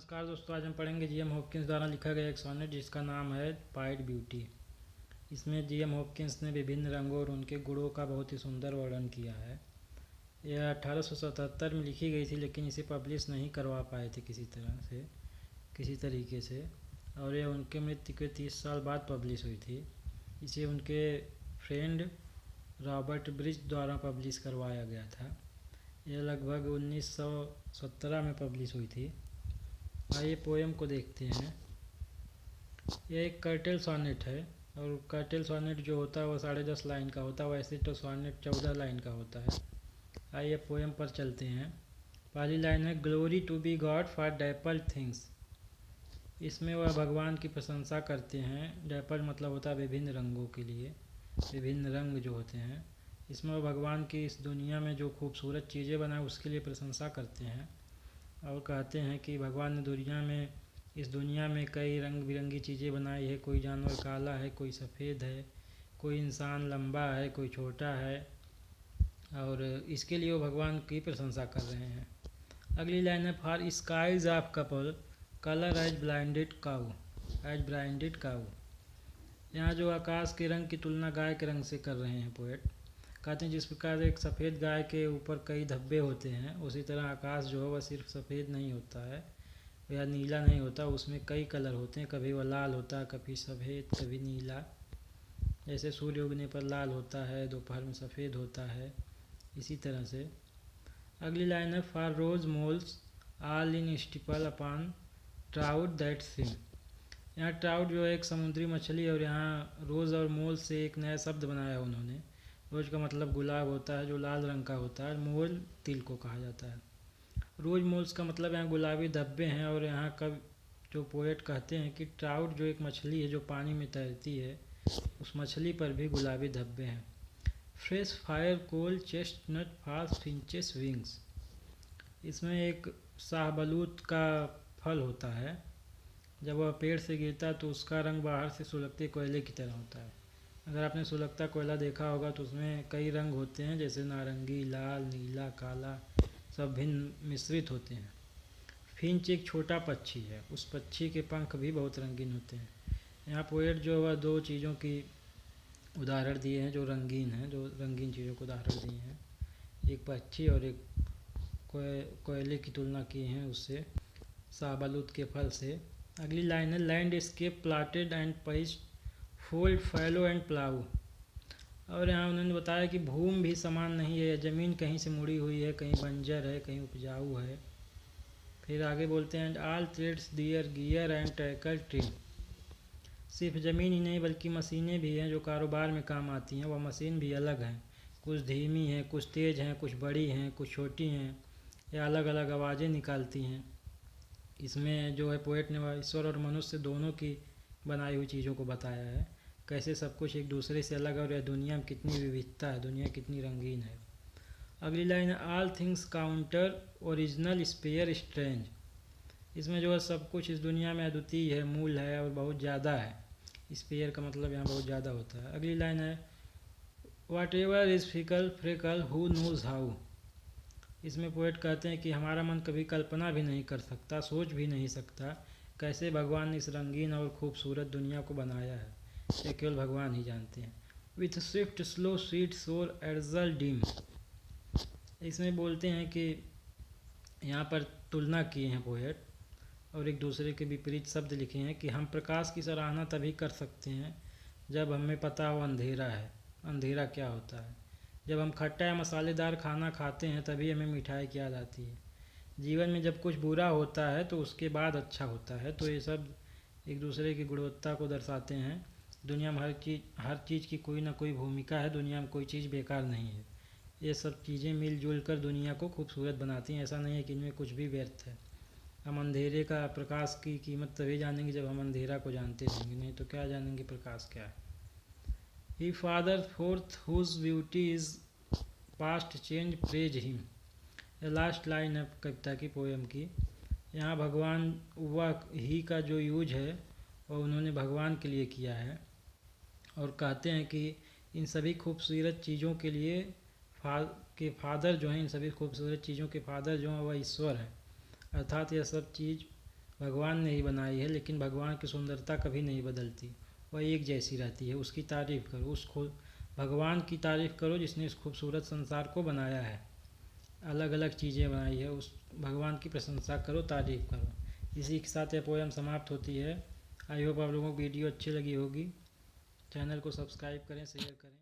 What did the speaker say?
नमस्कार दोस्तों, आज हम पढ़ेंगे जी.एम. हॉपकिंस द्वारा लिखा गया एक सोनेट जिसका नाम है पाइड ब्यूटी। इसमें जी.एम. हॉपकिंस ने विभिन्न रंगों और उनके गुणों का बहुत ही सुंदर वर्णन किया है। यह 1877 में लिखी गई थी, लेकिन इसे पब्लिश नहीं करवा पाए थे किसी तरीके से, और यह उनके मृत्यु के 30 साल बाद पब्लिश हुई थी। इसे उनके फ्रेंड रॉबर्ट ब्रिज द्वारा पब्लिश करवाया गया था। यह लगभग 1917 में पब्लिश हुई थी। आइए पोएम को देखते हैं। यह एक कर्टेल सॉनेट है, और कर्टेल सॉनेट जो होता है वो 10.5 लाइन का होता है। वैसे तो सॉनेट 14 लाइन का होता है। आइए पोएम पर चलते हैं। पहली लाइन है, glory to be God for dapple things. इसमें वह भगवान की प्रशंसा करते हैं। डैपल मतलब होता है विभिन्न रंगों के लिए, विभिन्न रंग जो होते हैं। इसमें वह भगवान की इस दुनिया में जो खूबसूरत चीज़ें बनाए उसके लिए प्रशंसा करते हैं, और कहते हैं कि भगवान ने इस दुनिया में कई रंग बिरंगी चीज़ें बनाई है। कोई जानवर काला है, कोई सफ़ेद है, कोई इंसान लंबा है, कोई छोटा है, और इसके लिए वो भगवान की प्रशंसा कर रहे हैं। अगली लाइन है, for skies of couple colour as blinded cow. यहाँ जो आकाश के रंग की तुलना गाय के रंग से कर रहे हैं पोएट। कहते हैं जिस प्रकार एक सफ़ेद गाय के ऊपर कई धब्बे होते हैं, उसी तरह आकाश जो है वह सिर्फ सफ़ेद नहीं होता है या नीला नहीं होता, उसमें कई कलर होते हैं। कभी वह लाल होता है, कभी सफ़ेद, कभी नीला। जैसे सूर्य उगने पर लाल होता है, दोपहर में सफ़ेद होता है, इसी तरह से। अगली लाइन है, for rose moles all in stipple upon trout that swim. यहाँ ट्राउट जो है एक समुद्री मछली है, और यहाँ रोज़ और मोल से एक नया शब्द बनाया उन्होंने। रोज का मतलब गुलाब होता है जो लाल रंग का होता है, मोल तिल को कहा जाता है। रोज मोल्स का मतलब यहाँ गुलाबी धब्बे हैं, और यहाँ का जो पोएट कहते हैं कि ट्राउट जो एक मछली है जो पानी में तैरती है, उस मछली पर भी गुलाबी धब्बे हैं। फ्रेश फायर कोल चेस्टनट फास्ट फिंचेस विंग्स। इसमें एक शाहबलूत का फल होता है। जब वह पेड़ से गिरता है तो उसका रंग बाहर से सुलगते कोयले की तरह होता है। अगर आपने सुलगता कोयला देखा होगा तो उसमें कई रंग होते हैं, जैसे नारंगी, लाल, नीला, काला, सब भिन्न मिश्रित होते हैं। फिंच एक छोटा पक्षी है, उस पक्षी के पंख भी बहुत रंगीन होते हैं। यहाँ पोएट जो वह दो चीज़ों की उदाहरण दिए हैं जो रंगीन हैं, जो रंगीन चीज़ों को उदाहरण दिए हैं। एक पक्षी और एक कोयले की तुलना की हैं उससे, शाहबलूत के फल से। अगली लाइन है, landscape plotted and pieced fold fallow and plough. और यहाँ उन्होंने बताया कि भूमि भी समान नहीं है, ज़मीन कहीं से मुड़ी हुई है, कहीं बंजर है, कहीं उपजाऊ है। फिर आगे बोलते हैं, all trades their gear and tackle trim. सिर्फ ज़मीन ही नहीं बल्कि मशीनें भी हैं जो कारोबार में काम आती हैं। वह मशीन भी अलग हैं, कुछ धीमी हैं, कुछ तेज़ हैं, कुछ बड़ी हैं, कुछ छोटी हैं, या अलग अलग आवाज़ें निकालती हैं। इसमें जो है पोएट ने ईश्वर और मनुष्य दोनों की बनाई हुई चीज़ों को बताया है, कैसे सब कुछ एक दूसरे से अलग है, और यह दुनिया में कितनी विविधता है, दुनिया कितनी रंगीन है। अगली लाइन है, all things counter original spare strange. इसमें जो है सब कुछ इस दुनिया में अद्वितीय है, मूल है, और बहुत ज़्यादा है। स्पेयर का मतलब यहाँ बहुत ज़्यादा होता है। अगली लाइन है, whatever is fickle freckled who knows how. इसमें पोएट कहते हैं कि हमारा मन कभी कल्पना भी नहीं कर सकता, सोच भी नहीं सकता कैसे भगवान ने इस रंगीन और खूबसूरत दुनिया को बनाया है। यह केवल भगवान ही जानते हैं। विथ स्विफ्ट स्लो स्वीट सोर एर्जल डीम। इसमें बोलते हैं कि यहाँ पर तुलना किए हैं पोएट, और एक दूसरे के विपरीत शब्द लिखे हैं कि हम प्रकाश की सराहना तभी कर सकते हैं जब हमें पता हो अंधेरा है। अंधेरा क्या होता है? जब हम खट्टा या मसालेदार खाना खाते हैं तभी हमें मिठाई की याद आती है। जीवन में जब कुछ बुरा होता है तो उसके बाद अच्छा होता है। तो ये सब एक दूसरे की गुणवत्ता को दर्शाते हैं। दुनिया में हर चीज़ की कोई ना कोई भूमिका है, दुनिया में कोई चीज़ बेकार नहीं है। ये सब चीज़ें मिलजुल कर दुनिया को खूबसूरत बनाती हैं। ऐसा नहीं है कि इनमें कुछ भी व्यर्थ है। हम अंधेरे का, प्रकाश की कीमत तभी जानेंगे जब हम अंधेरा को जानते रहेंगे, नहीं तो क्या जानेंगे प्रकाश क्या है। He father forth whose beauty is past change praise him. ये लास्ट लाइन है कविता की, पोएम की। यहाँ भगवान वह ही का जो यूज है वह उन्होंने भगवान के लिए किया है, और कहते हैं कि इन सभी खूबसूरत चीज़ों के लिए फादर जो हैं, इन सभी खूबसूरत चीज़ों के फादर जो हैं वह ईश्वर है। अर्थात यह सब चीज़ भगवान ने ही बनाई है, लेकिन भगवान की सुंदरता कभी नहीं बदलती, वह एक जैसी रहती है। उसकी तारीफ़ करो, भगवान की तारीफ़ करो जिसने इस खूबसूरत संसार को बनाया है, अलग अलग चीज़ें बनाई है। उस भगवान की प्रशंसा करो, तारीफ़ करो। इसी के साथ यह पोएम समाप्त होती है। आई होप आप लोगों को वीडियो अच्छी लगी होगी। चैनल को सब्सक्राइब करें, शेयर करें।